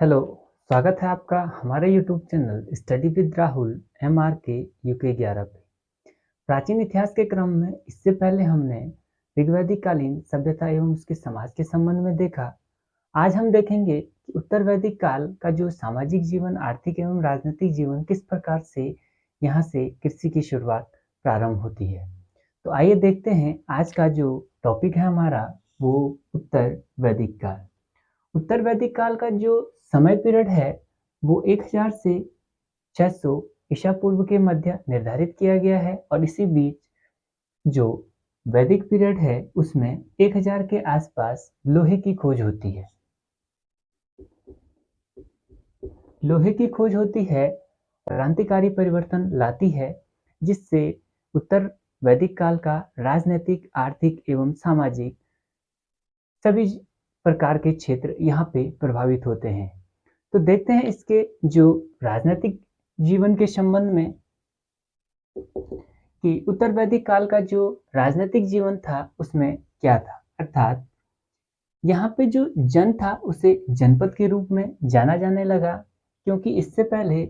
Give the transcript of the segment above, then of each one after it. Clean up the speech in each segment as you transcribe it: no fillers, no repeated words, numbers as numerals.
Hello, स्वागत है आपका हमारे YouTube channel study with Rahul MRK UK 11 पे। प्राचीन इतिहास के क्रम में इससे पहले हमने ऋग्वैदिक कालीन सभ्यता एवं उसके समाज के संबंध में देखा। आज हम देखेंगे कि उत्तर वैदिक काल का जो सामाजिक जीवन, आर्थिक एवं राजनीतिक जीवन किस प्रकार से यहाँ से कृषि की शुरुआत प्रारंभ होती है। तो आइए देखते हैं आज का जो टॉपिक है हमारा वो उत्तर वैदिक काल। उत्तर वैदिक काल का जो समय पीरियड है वो 1000 से 600 ईसा पूर्व के मध्य निर्धारित किया गया है और इसी बीच जो वैदिक पीरियड है उसमें 1000 के आसपास लोहे की खोज होती है। लोहे की खोज होती है, क्रांतिकारी परिवर्तन लाती है जिससे उत्तर वैदिक काल का राजनीतिक, आर्थिक एवं सामाजिक सभी प्रकार के क्षेत्र यहाँ पे प्रभावित होते हैं। तो देखते हैं इसके जो राजनीतिक जीवन के संबंध में कि उत्तर वैदिक काल का जो राजनीतिक जीवन था उसमें क्या था। अर्थात यहाँ पे जो जन था उसे जनपद के रूप में जाना जाने लगा, क्योंकि इससे पहले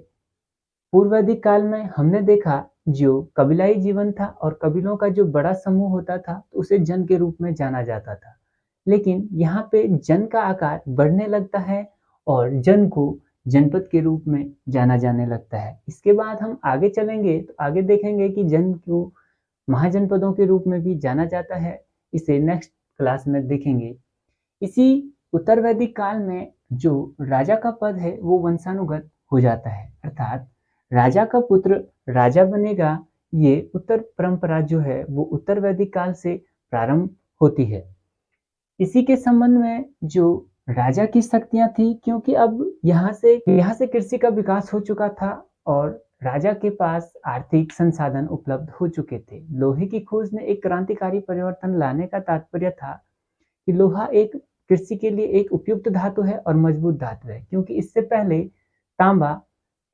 पूर्व वैदिक काल में हमने देखा जो कबीलाई जीवन था और कबीलों का जो बड़ा समूह होता था तो उसे जन के रूप में जाना जाता था। लेकिन यहाँ पे जन का आकार बढ़ने लगता है और जन को जनपद के रूप में जाना जाने लगता है। इसके बाद हम आगे चलेंगे तो आगे देखेंगे कि जन को महाजनपदों के रूप में भी जाना जाता है। इसे नेक्स्ट क्लास में देखेंगे। इसी उत्तर वैदिक काल में जो राजा का पद है वो वंशानुगत हो जाता है, अर्थात राजा का पुत्र राजा बनेगा। ये उत्तर परंपरा जो है वो उत्तर वैदिक काल से प्रारंभ होती है। इसी के संबंध में जो राजा की शक्तियां थी, क्योंकि अब यहाँ से कृषि का विकास हो चुका था और राजा के पास आर्थिक संसाधन उपलब्ध हो चुके थे। लोहे की खोज ने एक क्रांतिकारी परिवर्तन लाने का तात्पर्य था कि लोहा एक कृषि के लिए एक उपयुक्त धातु है और मजबूत धातु है, क्योंकि इससे पहले तांबा,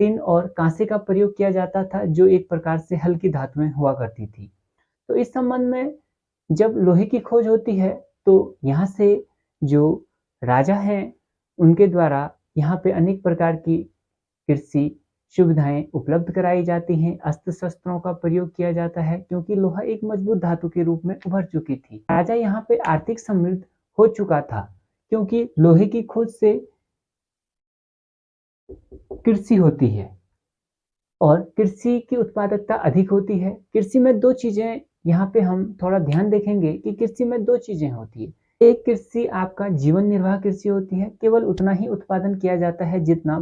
टिन और कांसे का प्रयोग किया जाता था जो एक प्रकार से हल्की धातुएं हुआ करती थी। तो इस संबंध में जब लोहे की खोज होती है तो यहाँ से जो राजा हैं उनके द्वारा यहाँ पे अनेक प्रकार की कृषि सुविधाएं उपलब्ध कराई जाती हैं। अस्त्र शस्त्रों का प्रयोग किया जाता है क्योंकि लोहा एक मजबूत धातु के रूप में उभर चुकी थी। राजा यहाँ पे आर्थिक समृद्ध हो चुका था क्योंकि लोहे की खोज से कृषि होती है और कृषि की उत्पादकता अधिक होती है। कृषि में दो चीजें यहाँ पे हम थोड़ा ध्यान देखेंगे कि कृषि में दो चीजें होती है। एक कृषि आपका जीवन निर्वाह कृषि होती है, केवल उतना ही उत्पादन किया जाता है जितना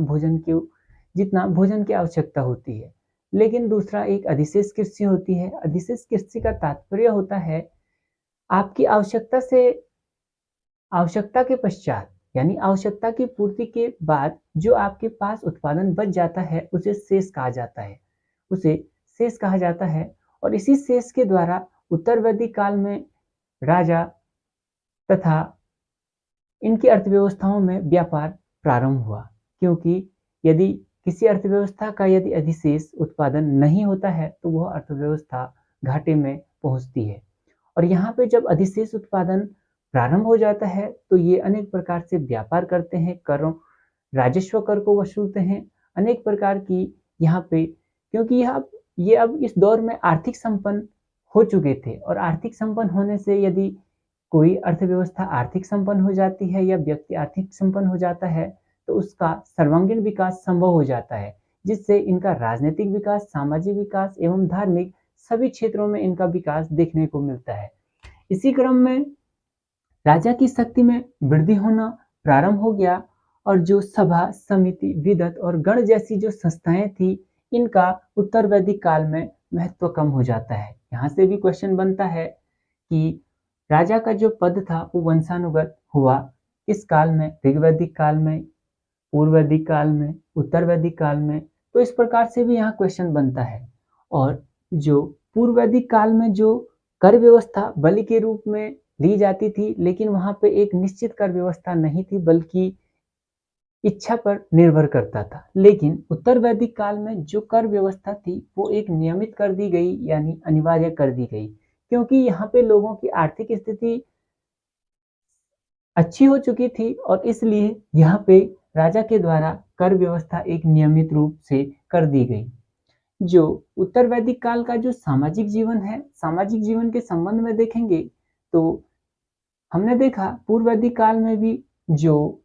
भोजन की आवश्यकता होती है। लेकिन दूसरा एक अधिशेष कृषि होती है। अधिशेष कृषि का तात्पर्य होता है आपकी आवश्यकता के पश्चात यानी आवश्यकता की पूर्ति के बाद जो आपके पास उत्पादन बच जाता है उसे शेष कहा जाता है। और इसी शेष के द्वारा उत्तर वैदिक काल में राजा तथा इनकी अर्थव्यवस्थाओं में व्यापार प्रारंभ हुआ, क्योंकि यदि किसी अर्थव्यवस्था का यदि अधिशेष उत्पादन नहीं होता है तो वह अर्थव्यवस्था घाटे में पहुंचती है। और यहाँ पे जब अधिशेष उत्पादन प्रारंभ हो जाता है तो ये अनेक प्रकार से व्यापार करते हैं, करों राजस्व कर को वसूलते हैं, अनेक प्रकार की यहाँ पे, क्योंकि ये अब इस दौर में आर्थिक संपन्न हो चुके थे और आर्थिक संपन्न होने से यदि कोई अर्थव्यवस्था आर्थिक संपन्न हो जाती है या व्यक्ति आर्थिक संपन्न हो जाता है तो उसका सर्वांगीण विकास संभव हो जाता है, जिससे इनका राजनीतिक विकास, सामाजिक विकास एवं धार्मिक सभी क्षेत्रों में इनका विकास देखने को मिलता है। इसी क्रम में राजा की शक्ति में वृद्धि होना प्रारंभ हो गया और जो सभा, समिति, विदत और गण जैसी जो संस्थाएं थी इनका उत्तर वैदिक काल में महत्व कम हो जाता है। यहाँ से भी क्वेश्चन बनता है कि राजा का जो पद था वो वंशानुगत हुआ इस काल में, ऋग्वैदिक काल में, पूर्व वैदिक काल में, उत्तर वैदिक काल में। तो इस प्रकार से भी यहाँ क्वेश्चन बनता है। और जो पूर्व वैदिक काल में जो कर व्यवस्था बलि के रूप में ली जाती थी, लेकिन वहां पे एक निश्चित कर व्यवस्था नहीं थी बल्कि इच्छा पर निर्भर करता था। लेकिन उत्तर वैदिक काल में जो कर व्यवस्था थी वो एक नियमित कर दी गई यानी अनिवार्य कर दी गई, क्योंकि यहाँ पे लोगों की आर्थिक स्थिति अच्छी हो चुकी थी और इसलिए यहाँ पे राजा के द्वारा कर व्यवस्था एक नियमित रूप से कर दी गई। जो उत्तर वैदिक काल का जो सामाजिक जीवन है, सामाजिक जीवन के संबंध में देखेंगे तो हमने देखा पूर्व वैदिक काल में भी जो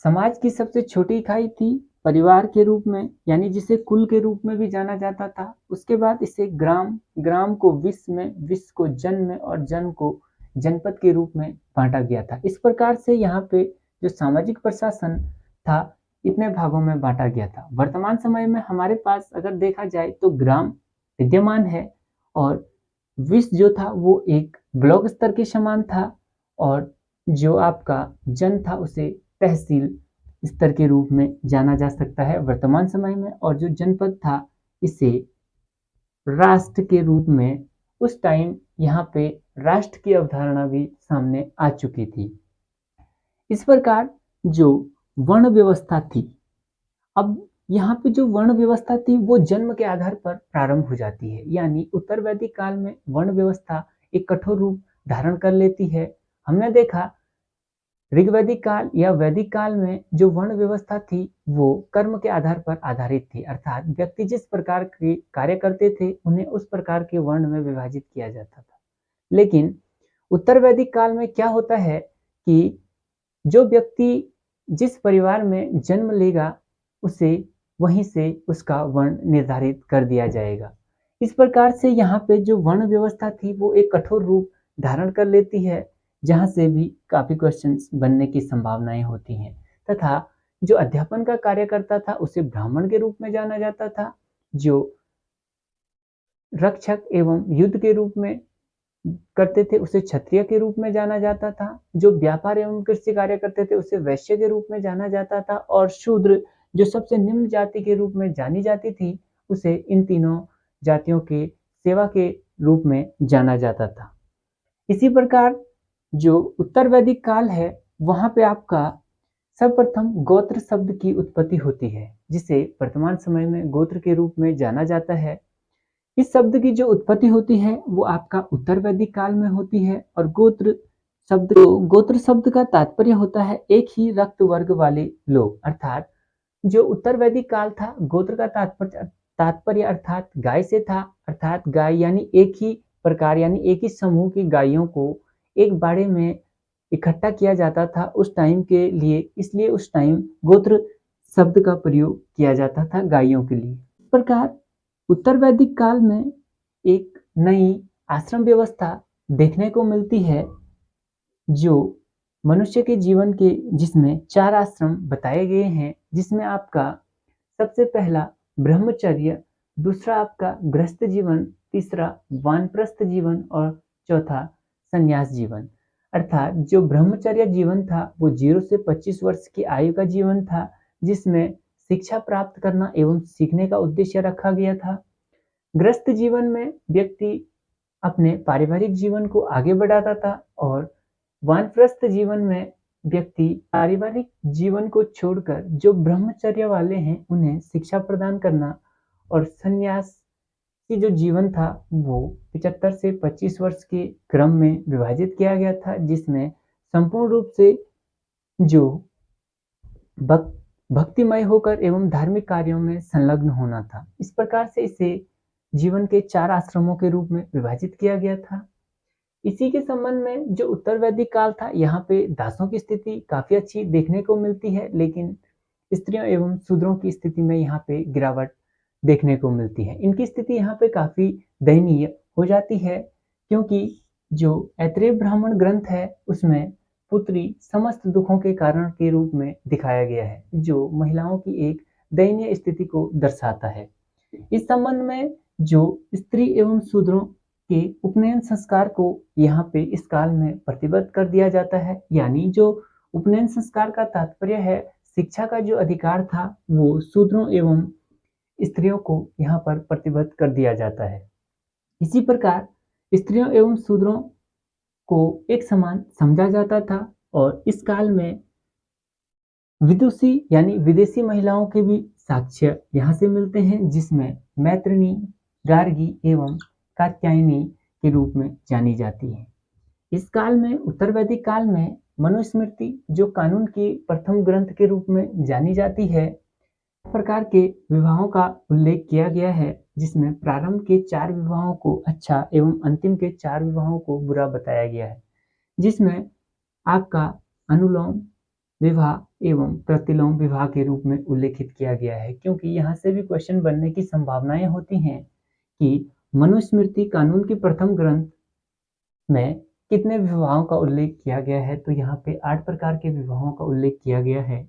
समाज की सबसे छोटी इकाई थी परिवार के रूप में, यानी जिसे कुल के रूप में भी जाना जाता था। उसके बाद इसे ग्राम, ग्राम को विश्व में, विश्व को जन में और जन को जनपद के रूप में बांटा गया था। इस प्रकार से यहाँ पे जो सामाजिक प्रशासन था इतने भागों में बांटा गया था। वर्तमान समय में हमारे पास अगर देखा जाए तो ग्राम विद्यमान है और विश्व जो था वो एक ब्लॉक स्तर के समान था और जो आपका जन था उसे तहसील स्तर के रूप में जाना जा सकता है वर्तमान समय में। और जो जनपद था इसे राष्ट्र के रूप में, उस टाइम यहाँ पे राष्ट्र की अवधारणा भी सामने आ चुकी थी। इस प्रकार जो वर्ण व्यवस्था थी, अब यहाँ पे जो वर्ण व्यवस्था थी वो जन्म के आधार पर प्रारंभ हो जाती है, यानी उत्तर वैदिक काल में वर्ण व्यवस्था एक कठोर रूप धारण कर लेती है। हमने देखा ऋग्वैदिक काल या वैदिक काल में जो वर्ण व्यवस्था थी वो कर्म के आधार पर आधारित थी, अर्थात व्यक्ति जिस प्रकार के कार्य करते थे उन्हें उस प्रकार के वर्ण में विभाजित किया जाता था। लेकिन उत्तर वैदिक काल में क्या होता है कि जो व्यक्ति जिस परिवार में जन्म लेगा उसे वहीं से उसका वर्ण निर्धारित कर दिया जाएगा। इस प्रकार से यहाँ पे जो वर्ण व्यवस्था थी वो एक कठोर रूप धारण कर लेती है, जहाँ से भी काफी क्वेश्चंस बनने की संभावनाएं होती हैं। तथा जो अध्यापन का कार्य करता था उसे ब्राह्मण के रूप में जाना जाता था, जो रक्षक एवं युद्ध के रूप में करते थे उसे क्षत्रिय के रूप में जाना जाता था, जो व्यापार एवं कृषि कार्य करते थे उसे वैश्य के रूप में जाना जाता था, और शूद्र जो सबसे निम्न जाति के रूप में जानी जाती थी उसे इन तीनों जातियों के सेवा के रूप में जाना जाता था। इसी प्रकार जो उत्तर वैदिक काल है वहां पे आपका सर्वप्रथम गोत्र शब्द की उत्पत्ति होती है, जिसे वर्तमान समय में गोत्र के रूप में जाना जाता है। इस शब्द की जो उत्पत्ति होती है वो आपका उत्तर वैदिक काल में होती है। और गोत्र शब्द का तात्पर्य होता है एक ही रक्त वर्ग वाले लोग, अर्थात जो उत्तर वैदिक काल था गोत्र का तात्पर्य अर्थात गाय से था, अर्थात गाय यानी एक ही प्रकार यानी एक ही समूह की गायों को एक बाड़े में इकट्ठा किया जाता था उस टाइम के लिए, इसलिए उस टाइम गोत्र शब्द का प्रयोग किया जाता था गायों के लिए। इस प्रकार उत्तर वैदिक काल में एक नई आश्रम व्यवस्था देखने को मिलती है जो मनुष्य के जीवन के, जिसमें 4 आश्रम बताए गए हैं, जिसमें आपका सबसे पहला ब्रह्मचर्य, दूसरा आपका गृहस्थ जीवन, तीसरा वानप्रस्थ जीवन और चौथा संन्यास जीवन। अर्थात जो ब्रह्मचर्य जीवन था वो 0 से 25 वर्ष की आयु का जीवन था, जिसमें शिक्षा प्राप्त करना एवं सीखने का उद्देश्य रखा गया था। गृहस्थ जीवन में व्यक्ति अपने पारिवारिक जीवन को आगे बढ़ाता था और वानप्रस्थ जीवन में व्यक्ति पारिवारिक जीवन को छोड़कर जो ब्रह्मचर्य वाले हैं उन्हें शिक्षा प्रदान करना, और संन्यास की जो जीवन था वो 75 से 25 वर्ष के क्रम में विभाजित किया गया था, जिसमें संपूर्ण रूप से जो भक्तिमय होकर एवं धार्मिक कार्यों में संलग्न होना था। इस प्रकार से इसे जीवन के 4 आश्रमों के रूप में विभाजित किया गया था। इसी के संबंध में जो उत्तर वैदिक काल था यहाँ पे दासों की स्थिति काफी अच्छी देखने को मिलती है, लेकिन स्त्रियों एवं शूद्रों की स्थिति में यहाँ पे गिरावट देखने को मिलती है। इनकी स्थिति यहाँ पे काफी दयनीय हो जाती है, क्योंकि जो ऐत्रेय ब्राह्मण ग्रंथ है उसमें पुत्री समस्त दुखों के कारण के रूप में दिखाया गया है, जो महिलाओं की एक दयनीय स्थिति को दर्शाता है। इस संबंध में जो स्त्री एवं शूद्रों के उपनयन संस्कार को यहाँ पे इस काल में प्रतिबद्ध कर दिया जाता है, यानी जो उपनयन संस्कार का तात्पर्य है शिक्षा का जो अधिकार था वो शूद्रों एवं स्त्रियों को यहाँ पर प्रतिबद्ध कर दिया जाता है। इसी प्रकार स्त्रियों एवं शूद्रों को एक समान समझा जाता था, और इस काल में विदुषी यानी विदेशी महिलाओं के भी साक्ष्य यहाँ से मिलते हैं, जिसमें मैत्रिणी, गार्गी एवं कात्यायनी के रूप में जानी जाती है। इस काल में उत्तर वैदिक काल में मनुस्मृति जो कानून के प्रथम ग्रंथ के रूप में जानी जाती है, प्रकार के विवाहों का उल्लेख किया गया है, जिसमें प्रारंभ के 4 विवाहों को अच्छा एवं अंतिम के 4 विवाहों को बुरा बताया गया है, जिसमें आपका अनुलोम विवाह एवं प्रतिलोम विवाह के रूप में उल्लेखित किया गया है, क्योंकि यहाँ से भी क्वेश्चन बनने की संभावनाएं होती हैं कि मनुस्मृति कानून के प्रथम ग्रंथ में कितने विवाहों का उल्लेख किया गया है, तो यहाँ पे 8 प्रकार के विवाहों का उल्लेख किया गया है।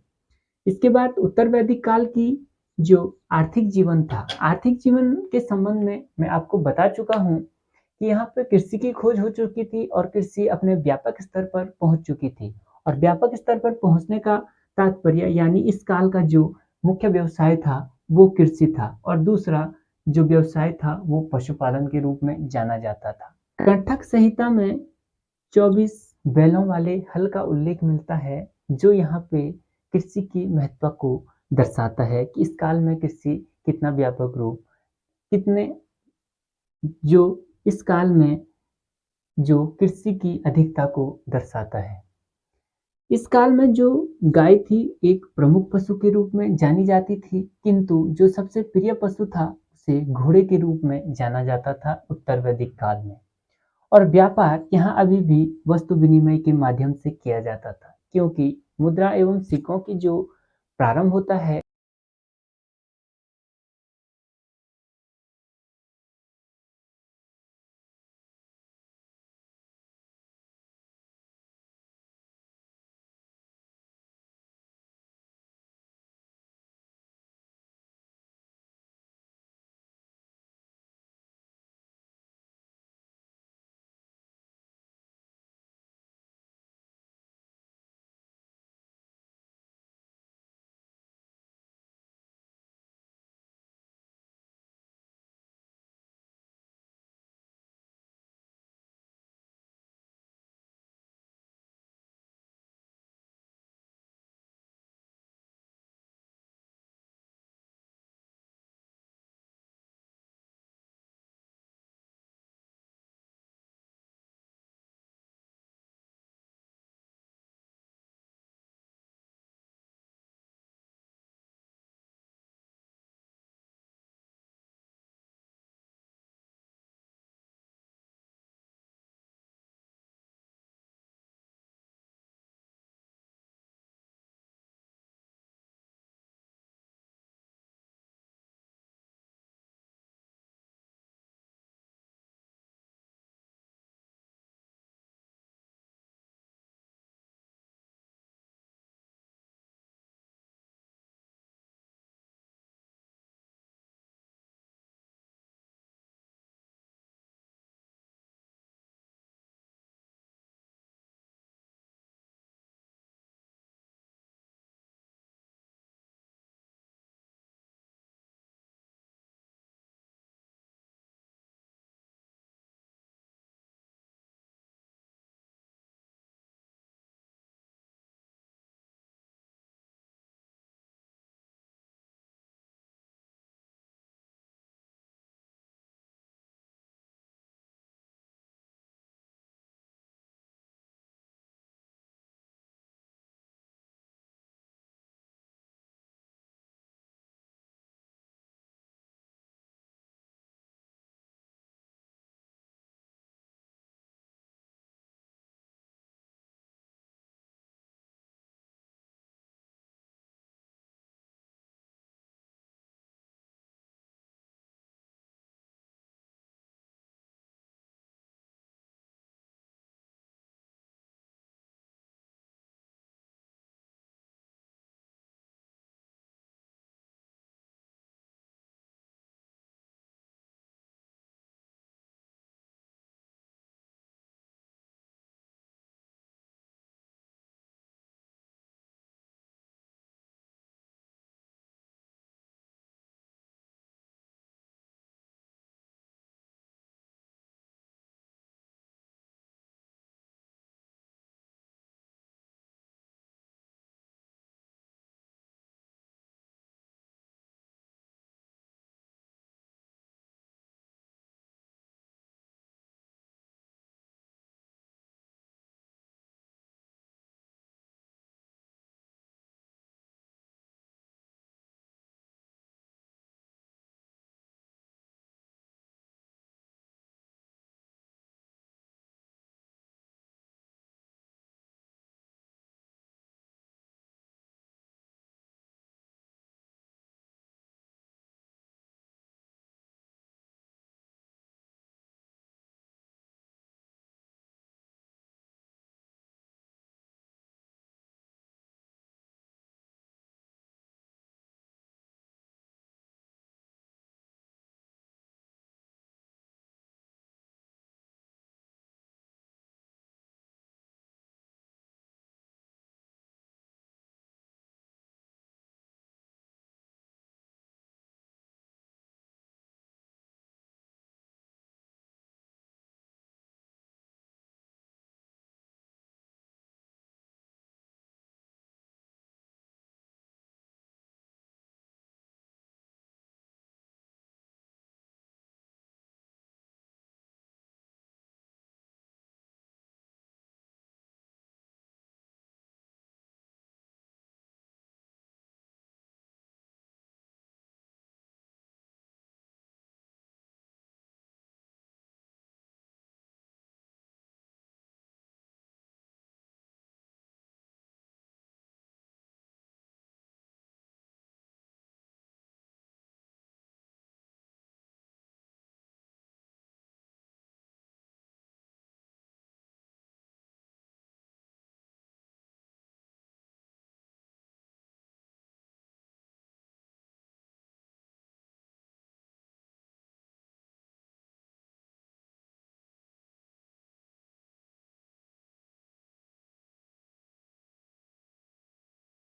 इसके बाद उत्तर वैदिक काल की जो आर्थिक जीवन था, आर्थिक जीवन के संबंध में मैं आपको बता चुका हूँ कि यहाँ पे कृषि की खोज हो चुकी थी और कृषि अपने व्यापक स्तर पर पहुंच चुकी थी, और व्यापक स्तर पर पहुंचने का तात्पर्य यानी इस काल का जो मुख्य व्यवसाय था वो कृषि था, और दूसरा जो व्यवसाय था वो पशुपालन के रूप में जाना जाता था। कंठक संहिता में 24 बैलों वाले हल का उल्लेख मिलता है, जो यहाँ पे कृषि की महत्व को दर्शाता है कि इस काल में कृषि कितना व्यापक रूप कितने जो इस काल में जो कृषि की अधिकता को दर्शाता है। इस काल में जो गाय थी एक प्रमुख पशु के रूप में जानी जाती थी, किंतु जो सबसे प्रिय पशु था उसे घोड़े के रूप में जाना जाता था उत्तर वैदिक काल में। और व्यापार यहाँ अभी भी वस्तु विनिमय के माध्यम से किया जाता था, क्योंकि मुद्रा एवं सिक्कों की जो प्रारंभ होता है